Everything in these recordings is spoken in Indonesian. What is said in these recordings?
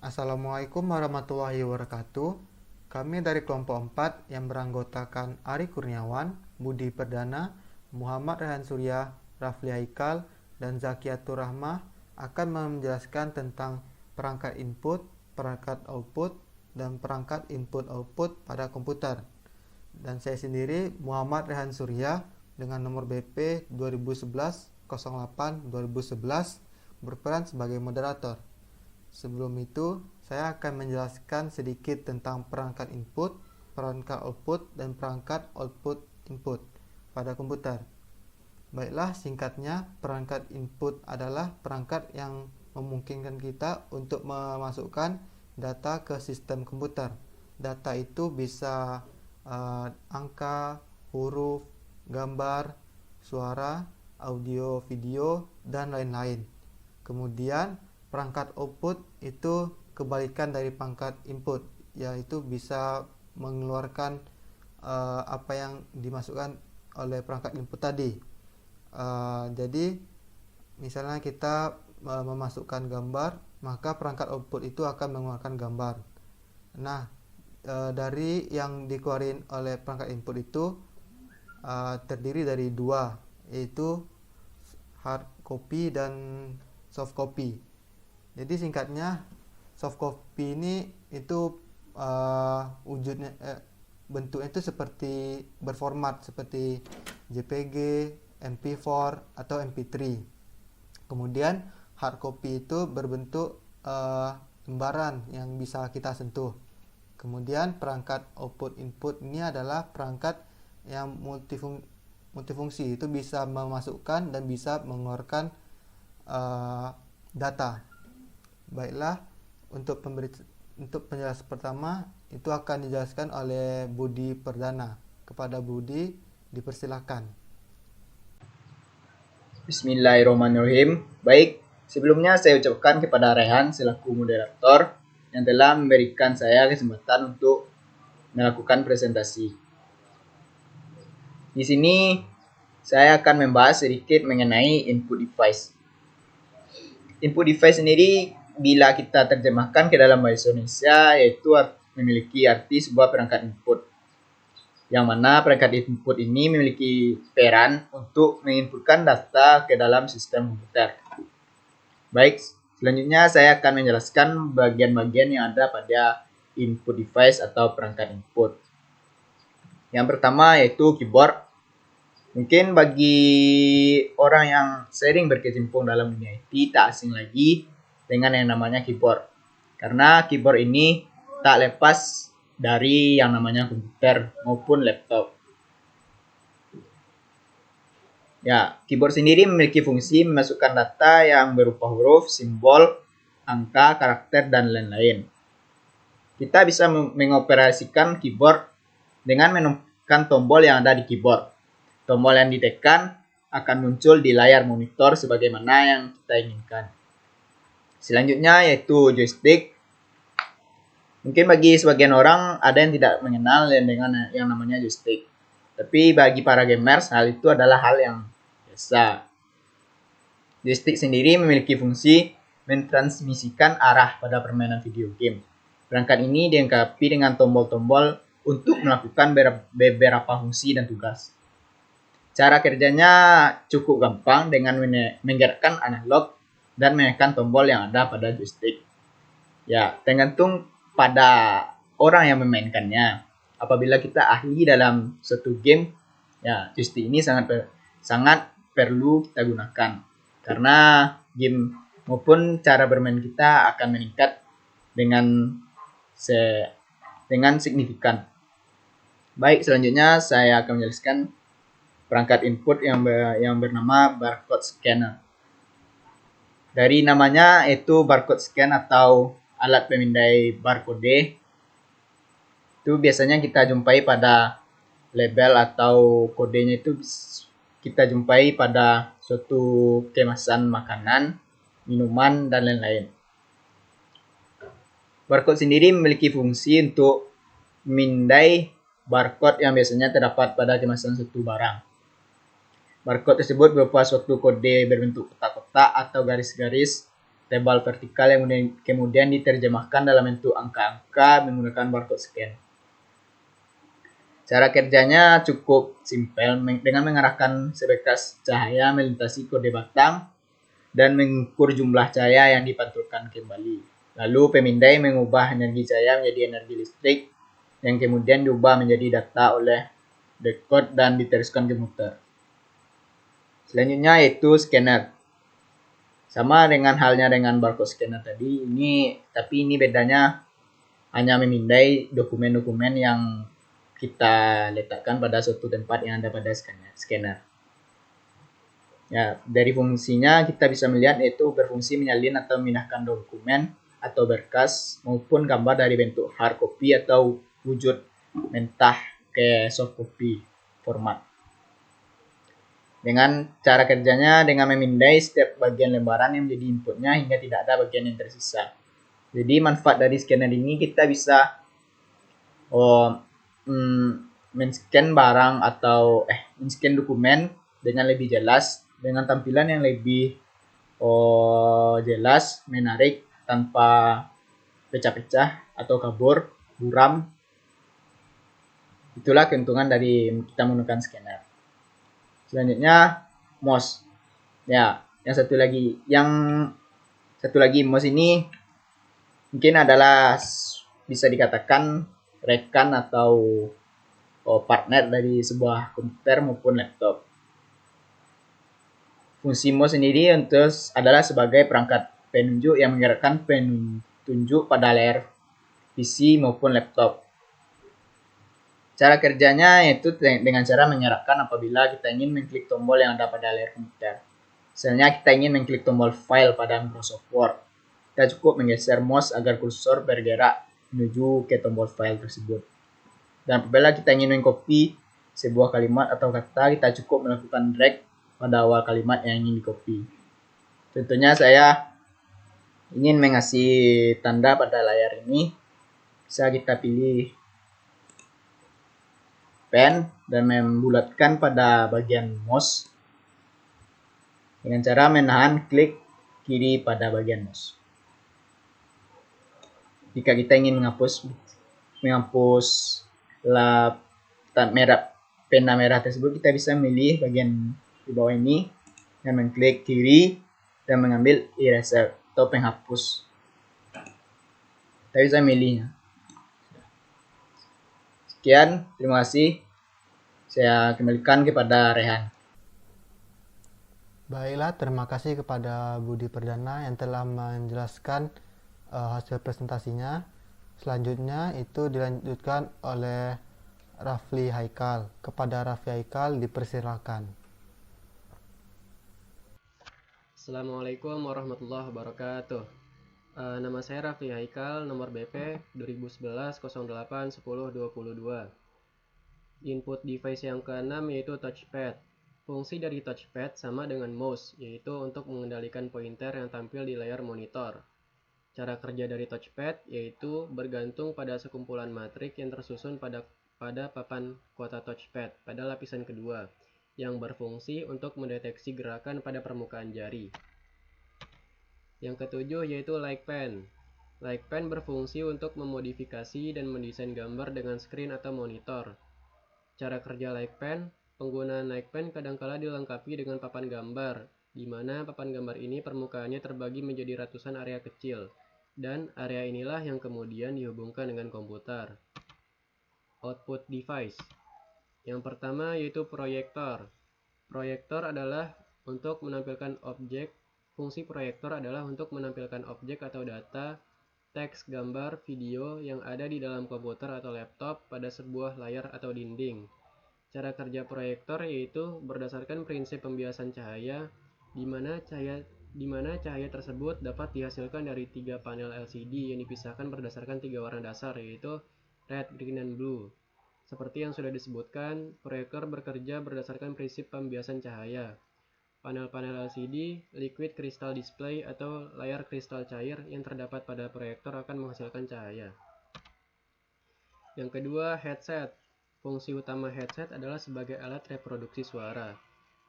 Assalamualaikum warahmatullahi wabarakatuh. Kami dari kelompok 4 yang beranggotakan Ari Kurniawan, Budi Perdana, Muhammad Rehan Surya, Rafli Haikal, dan Zakiatur Rahmah akan menjelaskan tentang perangkat input, perangkat output, dan perangkat input-output pada komputer. Dan saya sendiri Muhammad Rehan Surya dengan nomor BP 2011-08-2011 berperan sebagai moderator. Sebelum itu, saya akan menjelaskan sedikit tentang perangkat input, perangkat output, dan perangkat output input pada komputer. Baiklah, singkatnya, perangkat input adalah perangkat yang memungkinkan kita untuk memasukkan data ke sistem komputer. Data itu bisa angka, huruf, gambar, suara, audio, video, dan lain-lain. Kemudian perangkat output itu kebalikan dari perangkat input, yaitu bisa mengeluarkan apa yang dimasukkan oleh perangkat input tadi. Jadi misalnya kita memasukkan gambar, maka perangkat output itu akan mengeluarkan gambar. Nah, dari yang dikeluarin oleh perangkat input itu terdiri dari dua, yaitu hard copy dan soft copy. Jadi singkatnya, soft copy ini itu wujudnya bentuknya itu seperti berformat seperti JPG, MP4 atau MP3. Kemudian hard copy itu berbentuk lembaran yang bisa kita sentuh. Kemudian perangkat output input ini adalah perangkat yang multifungsi, itu bisa memasukkan dan bisa mengeluarkan data. Baiklah, untuk penjelasan pertama itu akan dijelaskan oleh Budi Perdana. Kepada Budi, dipersilakan. Bismillahirrahmanirrahim. Baik, sebelumnya saya ucapkan kepada Rehan selaku moderator yang telah memberikan saya kesempatan untuk melakukan presentasi. Di sini saya akan membahas sedikit mengenai input device. Input device sendiri bila kita terjemahkan ke dalam bahasa Indonesia yaitu memiliki arti sebuah perangkat input, yang mana perangkat input ini memiliki peran untuk menginputkan data ke dalam sistem komputer. Baik, selanjutnya saya akan menjelaskan bagian-bagian yang ada pada input device atau perangkat input. Yang pertama yaitu keyboard. Mungkin bagi orang yang sering berkecimpung dalam dunia IT tak asing lagi dengan yang namanya keyboard. Karena keyboard ini tak lepas dari yang namanya komputer maupun laptop. Ya, keyboard sendiri memiliki fungsi memasukkan data yang berupa huruf, simbol, angka, karakter, dan lain-lain. Kita bisa mengoperasikan keyboard dengan menekan tombol yang ada di keyboard. Tombol yang ditekan akan muncul di layar monitor sebagaimana yang kita inginkan. Selanjutnya yaitu joystick. Mungkin bagi sebagian orang ada yang tidak mengenal dengan yang namanya joystick. Tapi bagi para gamers hal itu adalah hal yang biasa. Joystick sendiri memiliki fungsi mentransmisikan arah pada permainan video game. Perangkat ini dilengkapi dengan tombol-tombol untuk melakukan beberapa fungsi dan tugas. Cara kerjanya cukup gampang dengan menggerakkan analog dan menekan tombol yang ada pada joystick. Ya, tergantung pada orang yang memainkannya. Apabila kita ahli dalam suatu game, ya joystick ini sangat perlu kita gunakan. Karena game maupun cara bermain kita akan meningkat dengan signifikan. Baik, selanjutnya saya akan menjelaskan perangkat input yang bernama barcode scanner. Dari namanya itu barcode scan atau alat pemindai barcode. Itu biasanya kita jumpai pada label atau kodenya itu kita jumpai pada suatu kemasan makanan, minuman, dan lain-lain. Barcode sendiri memiliki fungsi untuk memindai barcode yang biasanya terdapat pada kemasan suatu barang. Barcode tersebut berupa suatu kode berbentuk kotak-kotak atau garis-garis tebal vertikal yang kemudian diterjemahkan dalam bentuk angka-angka menggunakan barcode scan. Cara kerjanya cukup simpel dengan mengarahkan seberkas cahaya melintasi kode batang dan mengukur jumlah cahaya yang dipantulkan kembali. Lalu pemindai mengubah energi cahaya menjadi energi listrik yang kemudian diubah menjadi data oleh decode dan diteruskan ke muter. Selanjutnya yaitu scanner. Sama dengan halnya dengan barcode scanner tadi, tapi ini bedanya hanya memindai dokumen-dokumen yang kita letakkan pada suatu tempat yang ada pada scanner. Ya, dari fungsinya kita bisa melihat yaitu berfungsi menyalin atau memindahkan dokumen atau berkas maupun gambar dari bentuk hard copy atau wujud mentah ke soft copy format. Dengan cara kerjanya dengan memindai setiap bagian lembaran yang menjadi inputnya hingga tidak ada bagian yang tersisa. Jadi manfaat dari scanner ini kita bisa men-scan barang atau men-scan dokumen dengan lebih jelas, dengan tampilan yang lebih jelas, menarik, tanpa pecah-pecah atau kabur, buram. Itulah keuntungan dari kita menggunakan scanner. Selanjutnya mouse. Ya, yang satu lagi mouse ini mungkin adalah bisa dikatakan rekan atau partner dari sebuah komputer maupun laptop. Fungsi mouse sendiri adalah sebagai perangkat penunjuk yang menggerakkan penunjuk pada layar PC maupun laptop. Cara kerjanya yaitu dengan cara menyerahkan apabila kita ingin mengklik tombol yang ada pada layar komputer. Misalnya kita ingin mengklik tombol file pada Microsoft Word. Kita cukup menggeser mouse agar kursor bergerak menuju ke tombol file tersebut. Dan apabila kita ingin mengcopy sebuah kalimat atau kata, kita cukup melakukan drag pada awal kalimat yang ingin di-copy. Contohnya saya ingin mengasih tanda pada layar ini. Bisa kita pilih pen dan membulatkan pada bagian mouse dengan cara menahan klik kiri pada bagian mouse. Jika kita ingin menghapus pena merah tersebut, kita bisa memilih bagian di bawah ini dan mengklik kiri dan mengambil eraser atau penghapus. Kita bisa memilihnya. Sekian, terima kasih. Saya kembalikan kepada Rehan. Baiklah, terima kasih kepada Budi Perdana yang telah menjelaskan hasil presentasinya. Selanjutnya itu dilanjutkan oleh Rafli Haikal. Kepada Rafli Haikal dipersilakan. Assalamualaikum warahmatullahi wabarakatuh. Nama saya Rafli Haikal, nomor BP 2011 08 10 22. Input device yang keenam yaitu touchpad. Fungsi dari touchpad sama dengan mouse, yaitu untuk mengendalikan pointer yang tampil di layar monitor. Cara kerja dari touchpad yaitu bergantung pada sekumpulan matrik yang tersusun pada papan kuota touchpad pada lapisan kedua, yang berfungsi untuk mendeteksi gerakan pada permukaan jari. Yang ketujuh yaitu like pen. Like pen berfungsi untuk memodifikasi dan mendesain gambar dengan screen atau monitor. Cara kerja like pen, penggunaan like pen kadangkala dilengkapi dengan papan gambar, di mana papan gambar ini permukaannya terbagi menjadi ratusan area kecil, dan area inilah yang kemudian dihubungkan dengan komputer. Output device. Yang pertama yaitu proyektor. Proyektor adalah untuk menampilkan objek. Fungsi proyektor adalah untuk menampilkan objek atau data, teks, gambar, video yang ada di dalam komputer atau laptop pada sebuah layar atau dinding. Cara kerja proyektor yaitu berdasarkan prinsip pembiasan cahaya, di mana cahaya tersebut dapat dihasilkan dari 3 panel LCD yang dipisahkan berdasarkan 3 warna dasar, yaitu red, green, dan blue. Seperti yang sudah disebutkan, proyektor bekerja berdasarkan prinsip pembiasan cahaya. Panel-panel LCD, liquid crystal display atau layar kristal cair yang terdapat pada proyektor akan menghasilkan cahaya. Yang kedua, headset. Fungsi utama headset adalah sebagai alat reproduksi suara.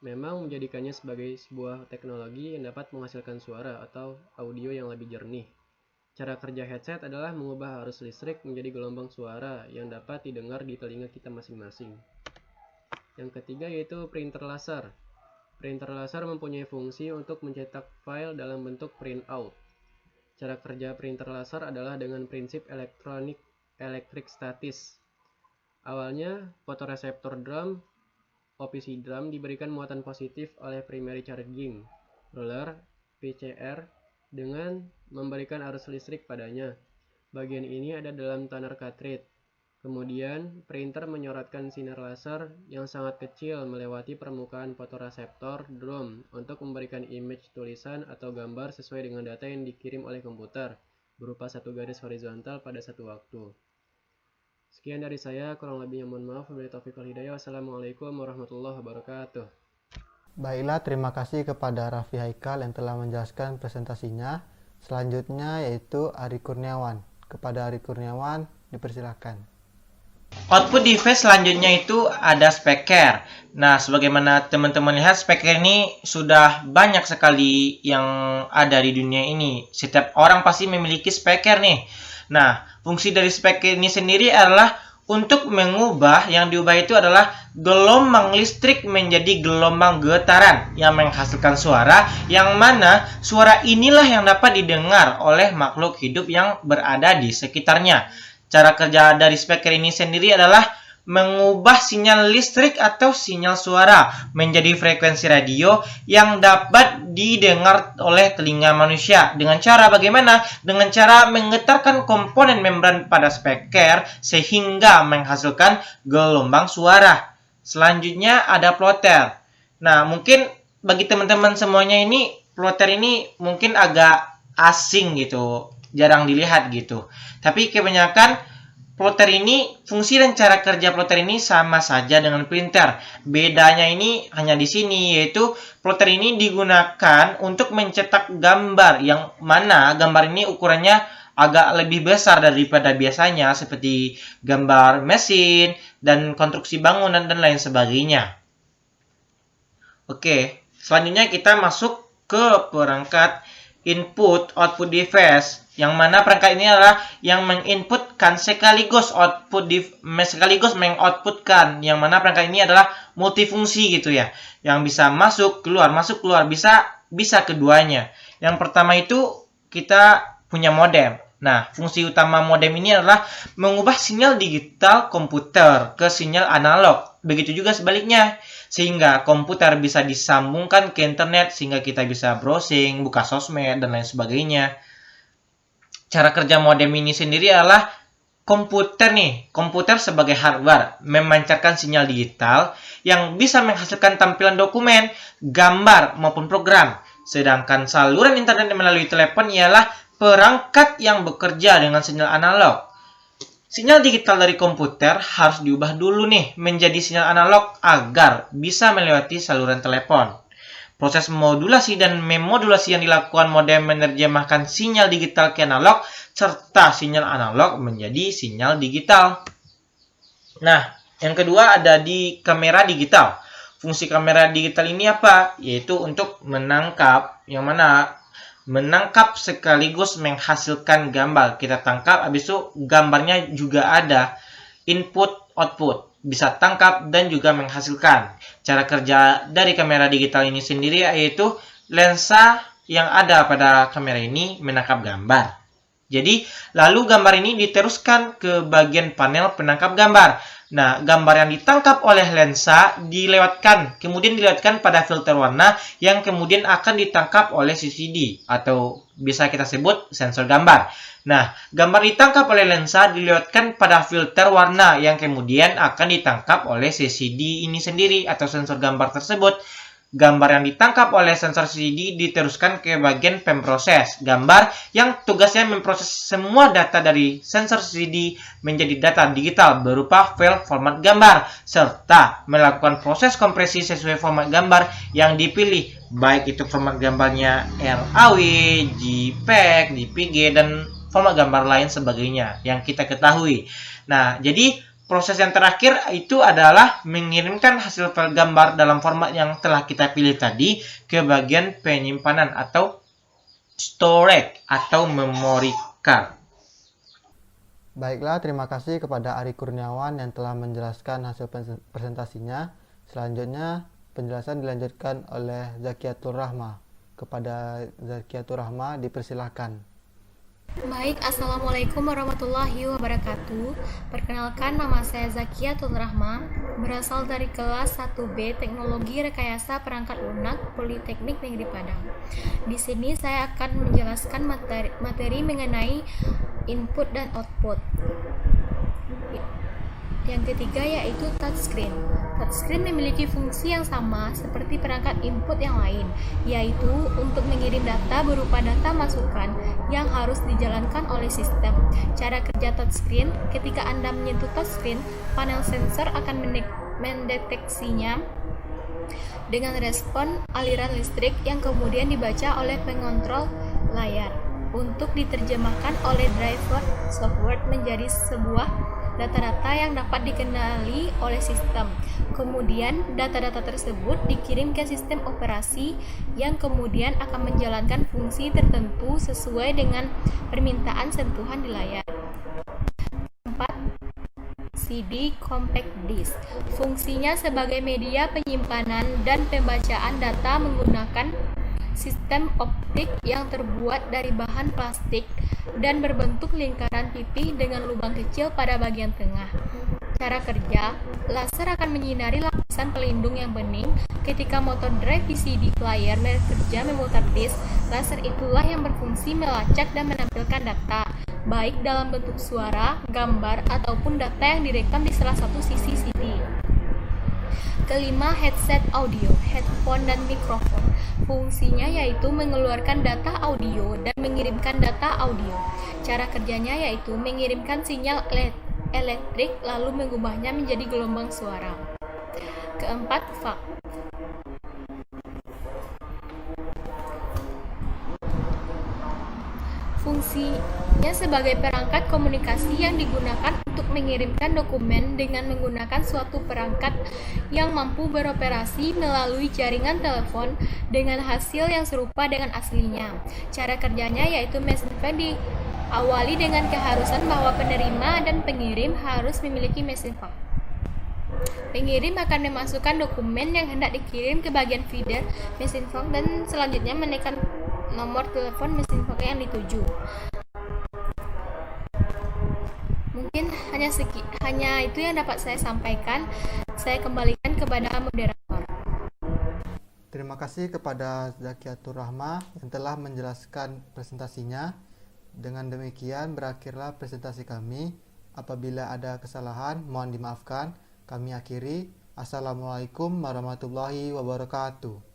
memang menjadikannya sebagai sebuah teknologi yang dapat menghasilkan suara atau audio yang lebih jernih. Cara kerja headset adalah mengubah arus listrik menjadi gelombang suara yang dapat didengar di telinga kita masing-masing. Yang ketiga yaitu printer laser. Printer laser mempunyai fungsi untuk mencetak file dalam bentuk printout. Cara kerja printer laser adalah dengan prinsip elektrik statis. Awalnya, fotoreseptor drum OPC drum diberikan muatan positif oleh primary charging roller PCR dengan memberikan arus listrik padanya. Bagian ini ada dalam toner cartridge. Kemudian, printer menyorotkan sinar laser yang sangat kecil melewati permukaan fotoreseptor drum untuk memberikan image tulisan atau gambar sesuai dengan data yang dikirim oleh komputer berupa satu garis horizontal pada satu waktu. Sekian dari saya, kurang lebihnya mohon maaf. Wabillahi taufiq wal hidayah. Wassalamualaikum warahmatullahi wabarakatuh. Baiklah, terima kasih kepada Rafli Haikal yang telah menjelaskan presentasinya. Selanjutnya yaitu Ari Kurniawan. Kepada Ari Kurniawan, dipersilakan. Output device selanjutnya itu ada speaker. Nah, sebagaimana teman-teman lihat, speaker ini sudah banyak sekali yang ada di dunia ini. Setiap orang pasti memiliki speaker nih. Nah, fungsi dari speaker ini sendiri adalah untuk mengubah, yang diubah itu adalah gelombang listrik menjadi gelombang getaran yang menghasilkan suara, yang mana suara inilah yang dapat didengar oleh makhluk hidup yang berada di sekitarnya. Cara kerja dari speaker ini sendiri adalah mengubah sinyal listrik atau sinyal suara menjadi frekuensi radio yang dapat didengar oleh telinga manusia. Dengan cara bagaimana? Dengan cara menggetarkan komponen membran pada speaker sehingga menghasilkan gelombang suara. Selanjutnya ada plotter. Nah, mungkin bagi teman-teman semuanya ini, plotter ini mungkin agak asing gitu, jarang dilihat gitu. Tapi kebanyakan plotter ini, fungsi dan cara kerja plotter ini sama saja dengan printer. Bedanya ini hanya di sini, yaitu plotter ini digunakan untuk mencetak gambar, yang mana gambar ini ukurannya agak lebih besar daripada biasanya, seperti gambar mesin dan konstruksi bangunan dan lain sebagainya. Oke, selanjutnya kita masuk ke perangkat input-output device, yang mana perangkat ini adalah yang menginputkan sekaligus sekaligus mengoutputkan, yang mana perangkat ini adalah multifungsi gitu ya, yang bisa masuk keluar bisa keduanya. Yang pertama itu kita punya modem. Nah, fungsi utama modem ini adalah mengubah sinyal digital komputer ke sinyal analog. Begitu juga sebaliknya, sehingga komputer bisa disambungkan ke internet sehingga kita bisa browsing, buka sosmed dan lain sebagainya. Cara kerja modem ini sendiri adalah komputer sebagai hardware memancarkan sinyal digital yang bisa menghasilkan tampilan dokumen, gambar maupun program. Sedangkan saluran internet melalui telepon ialah perangkat yang bekerja dengan sinyal analog. Sinyal digital dari komputer harus diubah dulu nih menjadi sinyal analog agar bisa melewati saluran telepon. Proses modulasi dan memodulasi yang dilakukan modem menerjemahkan sinyal digital ke analog, serta sinyal analog menjadi sinyal digital. Nah, yang kedua ada di kamera digital. Fungsi kamera digital ini apa? Yaitu untuk menangkap, yang mana menangkap sekaligus menghasilkan gambar. Kita tangkap, habis itu gambarnya juga ada input, output. Bisa tangkap dan juga menghasilkan. Cara kerja dari kamera digital ini sendiri yaitu lensa yang ada pada kamera ini menangkap gambar. Jadi, lalu gambar ini diteruskan ke bagian panel penangkap gambar. Nah, gambar yang ditangkap oleh lensa kemudian dilewatkan pada filter warna yang kemudian akan ditangkap oleh CCD atau bisa kita sebut sensor gambar. Nah, gambar ditangkap oleh lensa dilewatkan pada filter warna yang kemudian akan ditangkap oleh CCD ini sendiri atau sensor gambar tersebut. Gambar yang ditangkap oleh sensor CCD diteruskan ke bagian pemproses gambar yang tugasnya memproses semua data dari sensor CCD menjadi data digital berupa file format gambar serta melakukan proses kompresi sesuai format gambar yang dipilih, baik itu format gambarnya RAW, JPEG, JPG dan format gambar lain sebagainya yang kita ketahui. Nah, jadi Proses yang terakhir itu adalah mengirimkan hasil file gambar dalam format yang telah kita pilih tadi ke bagian penyimpanan atau storage atau memory card. Baiklah, terima kasih kepada Ari Kurniawan yang telah menjelaskan hasil presentasinya. Selanjutnya, penjelasan dilanjutkan oleh Zakiatul Rahma. Kepada Zakiatul Rahma, dipersilahkan. Baik, Assalamualaikum warahmatullahi wabarakatuh. Perkenalkan, nama saya Zakiatul Rahma, berasal dari kelas 1B Teknologi Rekayasa Perangkat Lunak Politeknik Negeri Padang. Di sini saya akan menjelaskan materi mengenai input dan output. Yang ketiga yaitu touchscreen. Touchscreen memiliki fungsi yang sama seperti perangkat input yang lain, yaitu untuk mengirim data berupa data masukan yang harus dijalankan oleh sistem. Cara kerja touchscreen: ketika Anda menyentuh touchscreen, panel sensor akan mendeteksinya dengan respon aliran listrik yang kemudian dibaca oleh pengontrol layar untuk diterjemahkan oleh driver software menjadi sebuah data-data yang dapat dikenali oleh sistem. Kemudian data-data tersebut dikirim ke sistem operasi yang kemudian akan menjalankan fungsi tertentu sesuai dengan permintaan sentuhan di layar. 4. CD Compact Disc. Fungsinya sebagai media penyimpanan dan pembacaan data menggunakan sistem optik yang terbuat dari bahan plastik dan berbentuk lingkaran pipih dengan lubang kecil pada bagian tengah. Cara kerja: laser akan menyinari lapisan pelindung yang bening. Ketika motor drive VCD player bekerja memutar disk, laser itulah yang berfungsi melacak dan menampilkan data, baik dalam bentuk suara, gambar, ataupun data yang direkam di salah satu sisi CD. Kelima, headset audio, headphone dan mikrofon. Fungsinya yaitu mengeluarkan data audio dan mengirimkan data audio. Cara kerjanya yaitu mengirimkan sinyal elektrik lalu mengubahnya menjadi gelombang suara. Keempat, fax. Fungsinya sebagai perangkat komunikasi yang digunakan untuk mengirimkan dokumen dengan menggunakan suatu perangkat yang mampu beroperasi melalui jaringan telepon dengan hasil yang serupa dengan aslinya. Cara kerjanya yaitu message fax diawali dengan keharusan bahwa penerima dan pengirim harus memiliki message fax. Pengirim akan memasukkan dokumen yang hendak dikirim ke bagian feeder message fax dan selanjutnya menekan nomor telepon mesin fax yang dituju. Mungkin hanya itu yang dapat saya sampaikan. Saya kembalikan kepada moderator. Terima kasih kepada Zakiatul Rahma yang telah menjelaskan presentasinya. Dengan demikian berakhirlah presentasi kami. Apabila ada kesalahan, mohon dimaafkan. Kami akhiri. Assalamualaikum warahmatullahi wabarakatuh.